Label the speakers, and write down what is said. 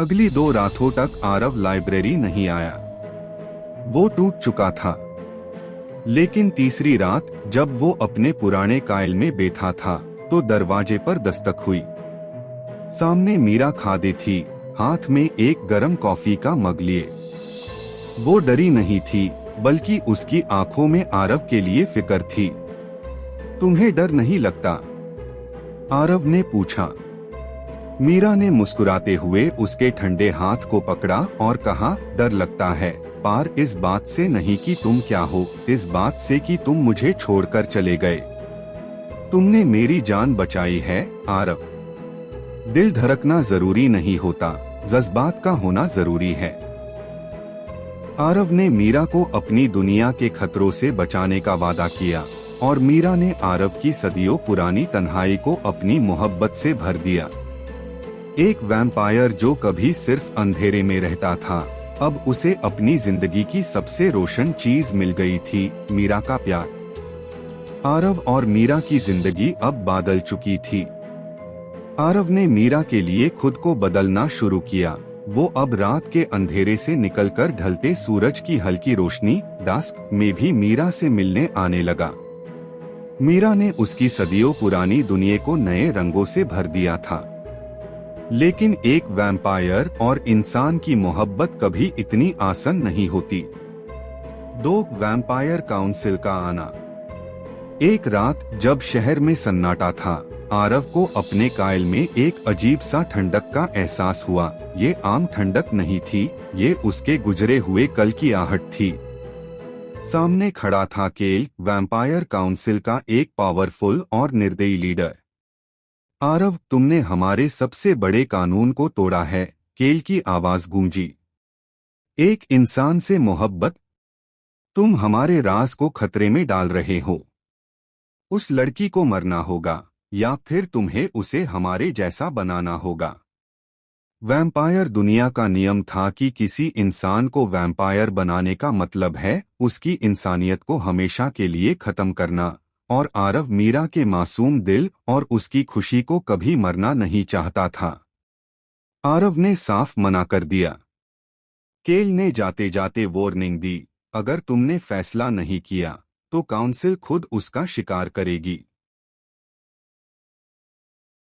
Speaker 1: अगली 2 रातों तक आरव लाइब्रेरी नहीं आया। वो टूट चुका था। लेकिन तीसरी रात जब वो अपने पुराने कायल में बैठा था तो दरवाजे पर दस्तक हुई। सामने मीरा खड़ी थी, हाथ में एक गरम कॉफी का मग लिए। वो डरी नहीं थी, बल्कि उसकी आंखों में आरव के लिए फिक्र थी। तुम्हें डर नहीं लगता? आरव ने पूछा। मीरा ने मुस्कुराते हुए उसके ठंडे हाथ को पकड़ा और कहा, डर लगता है, पर इस बात से नहीं कि तुम क्या हो, इस बात से कि तुम मुझे छोड़कर चले गए। तुमने मेरी जान बचाई है आरव। दिल धड़कना जरूरी नहीं होता, जज्बात का होना जरूरी है। आरव ने मीरा को अपनी दुनिया के खतरों से बचाने का वादा किया और मीरा ने आरव की सदियों पुरानी तन्हाई को अपनी मोहब्बत से भर दिया। एक वैम्पायर जो कभी सिर्फ अंधेरे में रहता था, अब उसे अपनी जिंदगी की सबसे रोशन चीज मिल गई थी, मीरा का प्यार। आरव और मीरा की जिंदगी अब बदल चुकी थी। आरव ने मीरा के लिए खुद को बदलना शुरू किया। वो अब रात के अंधेरे से निकलकर ढलते सूरज की हल्की रोशनी डास्क में भी मीरा से मिलने आने लगा। मीरा ने उसकी सदियों पुरानी दुनिया को नए रंगों से भर दिया था। लेकिन एक वैम्पायर और इंसान की मोहब्बत कभी इतनी आसान नहीं होती। 2 वैम्पायर काउंसिल का आना। एक रात जब शहर में सन्नाटा था, आरव को अपने कायल में एक अजीब सा ठंडक का एहसास हुआ। ये आम ठंडक नहीं थी, ये उसके गुजरे हुए कल की आहट थी। सामने खड़ा था केल, वैम्पायर काउंसिल का एक पावरफुल और निर्दयी लीडर। आरव, तुमने हमारे सबसे बड़े कानून को तोड़ा है, केल की आवाज गूंजी। एक इंसान से मोहब्बत? तुम हमारे राज को खतरे में डाल रहे हो। उस लड़की को मरना होगा या फिर तुम्हें उसे हमारे जैसा बनाना होगा। वैम्पायर दुनिया का नियम था कि किसी इंसान को वैम्पायर बनाने का मतलब है उसकी इंसानियत को हमेशा के लिए खत्म करना, और आरव मीरा के मासूम दिल और उसकी खुशी को कभी मरना नहीं चाहता था। आरव ने साफ मना कर दिया। केल ने जाते जाते वार्निंग दी, अगर तुमने फैसला नहीं किया तो काउंसिल खुद उसका शिकार करेगी।